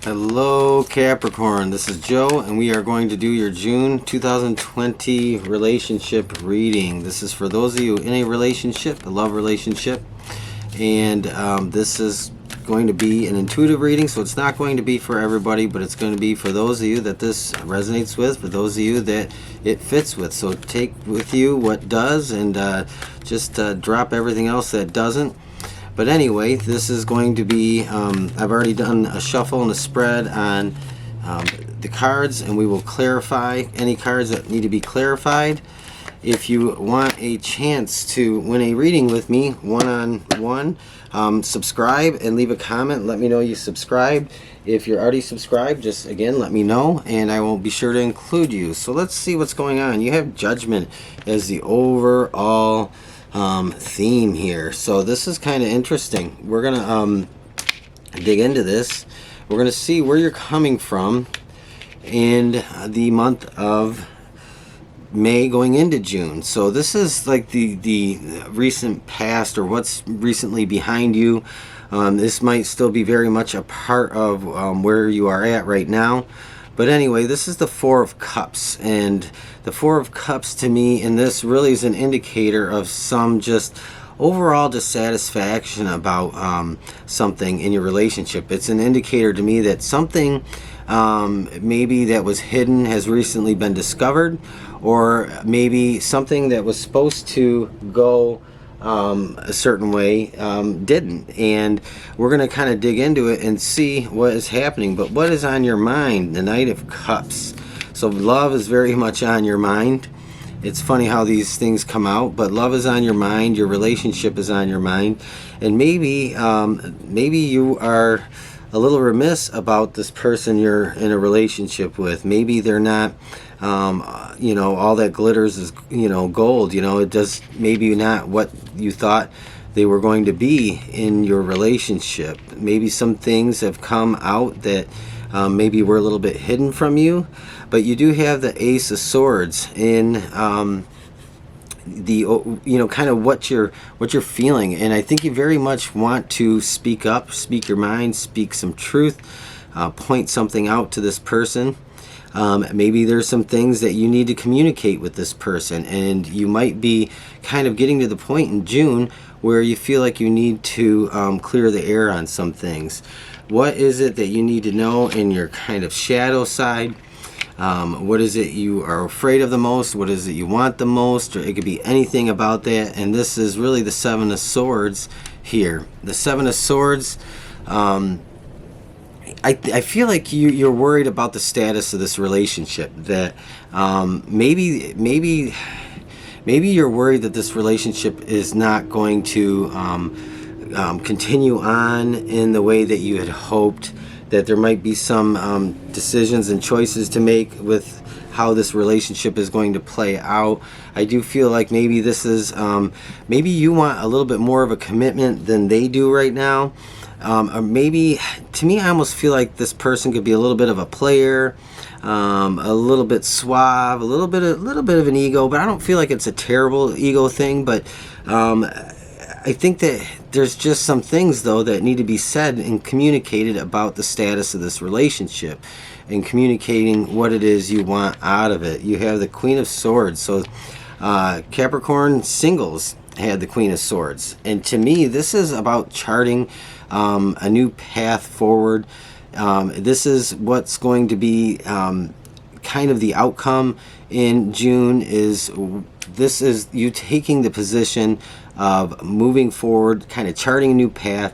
Hello Capricorn, this is Joe and we are going to do your June 2020 relationship reading. This is for those of you in a relationship, a love relationship, and this is going to be an intuitive reading, so it's not going to be for everybody, but it's going to be for those of you that this resonates with, for those of you that it fits with. So take with you what does and just drop everything else that doesn't. But anyway, this is going to be, I've already done a shuffle and a spread on the cards, and we will clarify any cards that need to be clarified. If you want a chance to win a reading with me, one-on-one, subscribe and leave a comment. Let me know you subscribed. If you're already subscribed, just again, let me know, and I will be sure to include you. So let's see what's going on. You have Judgment as the overall theme here, so this is kind of interesting. We're gonna dig into this. We're gonna see where you're coming from in the month of May going into June. So this is like the recent past, or what's recently behind you. This might still be very much a part of where you are at right now. But anyway, this is the Four of Cups, and the Four of Cups to me in this really is an indicator of some just overall dissatisfaction about something in your relationship. It's an indicator to me that something maybe that was hidden has recently been discovered, or maybe something that was supposed to go a certain way didn't, and we're going to kind of dig into it and see what is happening. But what is on your mind? The Knight of Cups. So love is very much on your mind. It's funny how these things come out, but love is on your mind, your relationship is on your mind, and maybe maybe you are a little remiss about this person you're in a relationship with. Maybe they're not you know, all that glitters is, you know, gold. You know, it does maybe not what you thought they were going to be in your relationship. Maybe some things have come out that maybe were a little bit hidden from you, but you do have the Ace of Swords in the, you know, kind of what you're feeling, and I think you very much want to speak up, speak your mind, speak some truth, point something out to this person. Maybe there's some things that you need to communicate with this person, and you might be kind of getting to the point in June where you feel like you need to clear the air on some things. What is it that you need to know in your kind of shadow side? What is it you are afraid of the most? What is it you want the most? Or it could be anything about that. And this is really the Seven of Swords here. The Seven of Swords, I feel like you're worried about the status of this relationship. That maybe you're worried that this relationship is not going to continue on in the way that you had hoped. That there might be some decisions and choices to make with how this relationship is going to play out. I do feel like maybe this is maybe you want a little bit more of a commitment than they do right now. Or maybe, to me, I almost feel like this person could be a little bit of a player, a little bit suave, a little bit of an ego, but I don't feel like it's a terrible ego thing. But I think that there's just some things, though, that need to be said and communicated about the status of this relationship, and communicating what it is you want out of it. You have the Queen of Swords, so Capricorn singles had the Queen of Swords, and to me, this is about charting a new path forward. This is what's going to be kind of the outcome in June. This is you taking the position of moving forward, kind of charting a new path,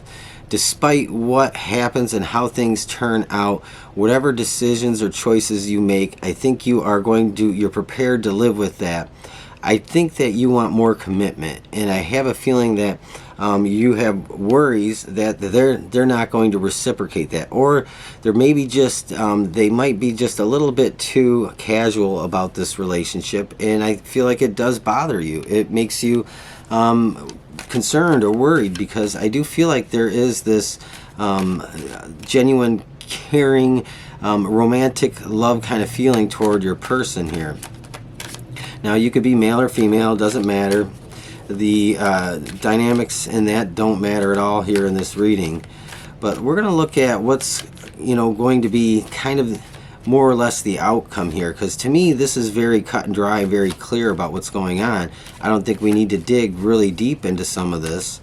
despite what happens and how things turn out. Whatever decisions or choices you make, I think you're prepared to live with that. I think that you want more commitment, and I have a feeling that you have worries that they're not going to reciprocate that, or there may be just they might be just a little bit too casual about this relationship, and I feel like it does bother you. It makes you concerned or worried, because I do feel like there is this genuine, caring, romantic love kind of feeling toward your person here. Now, you could be male or female, doesn't matter. The dynamics in that don't matter at all here in this reading. But we're going to look at what's going to be kind of more or less the outcome here, because to me this is very cut and dry, very clear about what's going on. I don't think we need to dig really deep into some of this,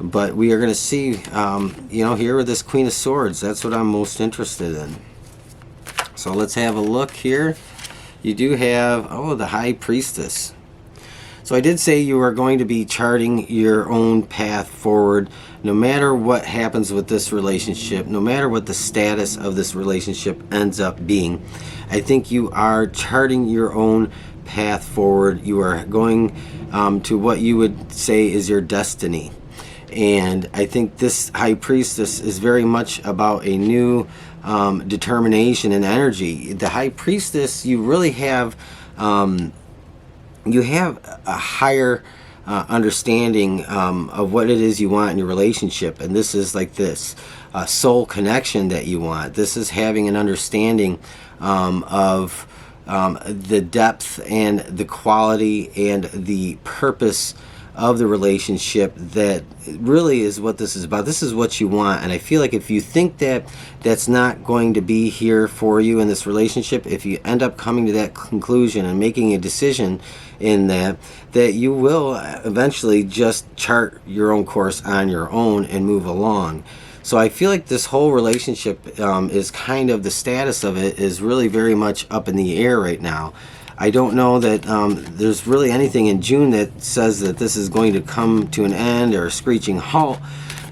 but we are going to see, here with this Queen of Swords, that's what I'm most interested in. So let's have a look here. You do have, the High Priestess. So I did say you are going to be charting your own path forward, no matter what happens with this relationship, no matter what the status of this relationship ends up being. I think you are charting your own path forward. You are going to what you would say is your destiny. And I think this High Priestess is very much about a new determination and energy. The High Priestess, you really have a higher understanding of what it is you want in your relationship, and this is like this soul connection that you want. This is having an understanding of the depth and the quality and the purpose of the relationship. That really is what this is about. This is what you want, and I feel like if you think that that's not going to be here for you in this relationship, if you end up coming to that conclusion and making a decision in that you will eventually just chart your own course on your own and move along. So I feel like this whole relationship is kind of, the status of it is really very much up in the air right now. I don't know that there's really anything in June that says that this is going to come to an end or a screeching halt,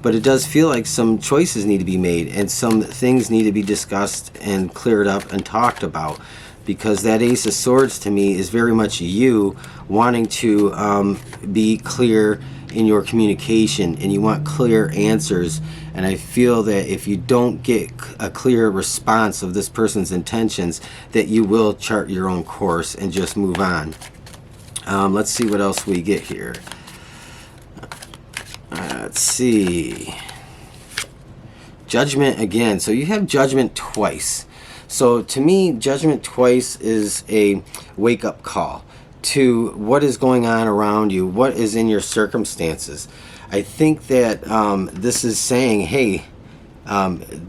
but it does feel like some choices need to be made and some things need to be discussed and cleared up and talked about, because that Ace of Swords to me is very much you wanting to be clear in your communication, and you want clear answers. And I feel that if you don't get a clear response of this person's intentions, that you will chart your own course and just move on. Let's see what else we get here. Let's see. Judgment again. So you have Judgment twice. So to me, Judgment twice is a wake-up call to what is going on around you, what is in your circumstances. I think that this is saying, hey,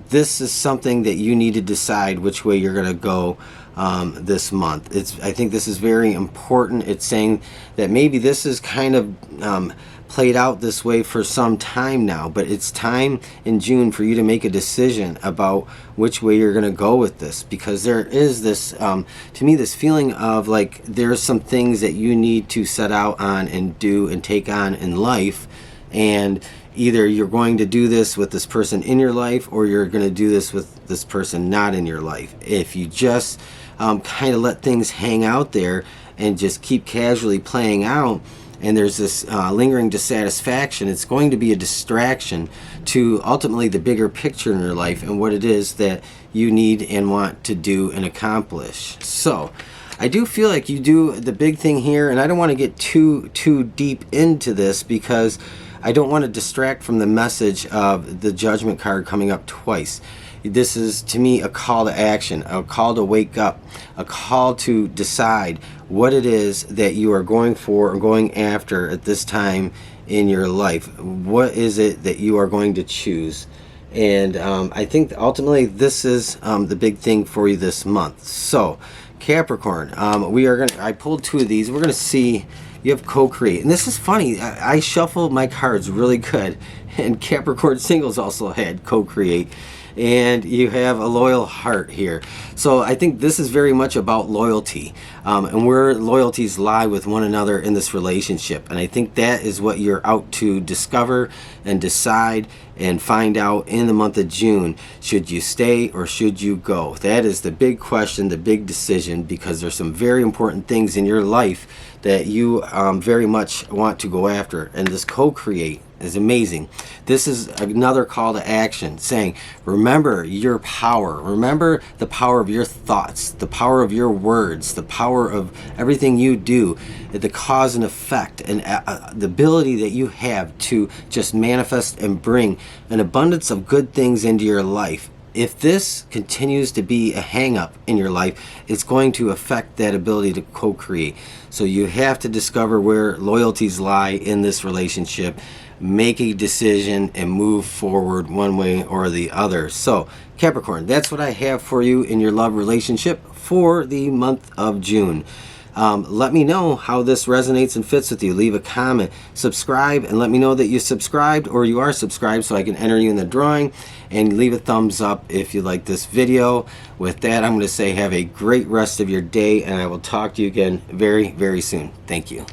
this is something that you need to decide which way you're going to go this month. I think this is very important. It's saying that maybe this is kind of played out this way for some time now, but it's time in June for you to make a decision about which way you're going to go with this, because there is this, to me, this feeling of like there's some things that you need to set out on and do and take on in life, and either you're going to do this with this person in your life or you're going to do this with this person not in your life. If you just kind of let things hang out there and just keep casually playing out, and there's this lingering dissatisfaction, it's going to be a distraction to ultimately the bigger picture in your life and what it is that you need and want to do and accomplish. So I do feel like you do the big thing here, and I don't want to get too deep into this because I don't want to distract from the message of the Judgment card coming up twice. This is, to me, a call to action, a call to wake up, a call to decide what it is that you are going for or going after at this time in your life. What is it that you are going to choose? And I think ultimately this is the big thing for you this month. So, Capricorn, I pulled two of these. We're going to see. You have co-create, and this is funny. I shuffled my cards really good, and Capricorn singles also had co-create, and you have a loyal heart here. So I think this is very much about loyalty, and where loyalties lie with one another in this relationship. And I think that is what you're out to discover and decide and find out in the month of June. Should you stay or should you go? That is the big question, the big decision, because there's some very important things in your life that you very much want to go after. And this co-create is amazing. This is another call to action saying, remember your power. Remember the power of your thoughts, the power of your words, the power of everything you do, the cause and effect, and the ability that you have to just manifest and bring an abundance of good things into your life. If this continues to be a hang-up in your life, it's going to affect that ability to co-create. So you have to discover where loyalties lie in this relationship. make a decision and move forward one way or the other. So Capricorn, that's what I have for you in your love relationship for the month of June. Let me know how this resonates and fits with you. Leave a comment, subscribe, and let me know that you subscribed or you are subscribed so I can enter you in the drawing, and leave a thumbs up if you like this video. With that, I'm going to say have a great rest of your day, and I will talk to you again very, very soon. Thank you.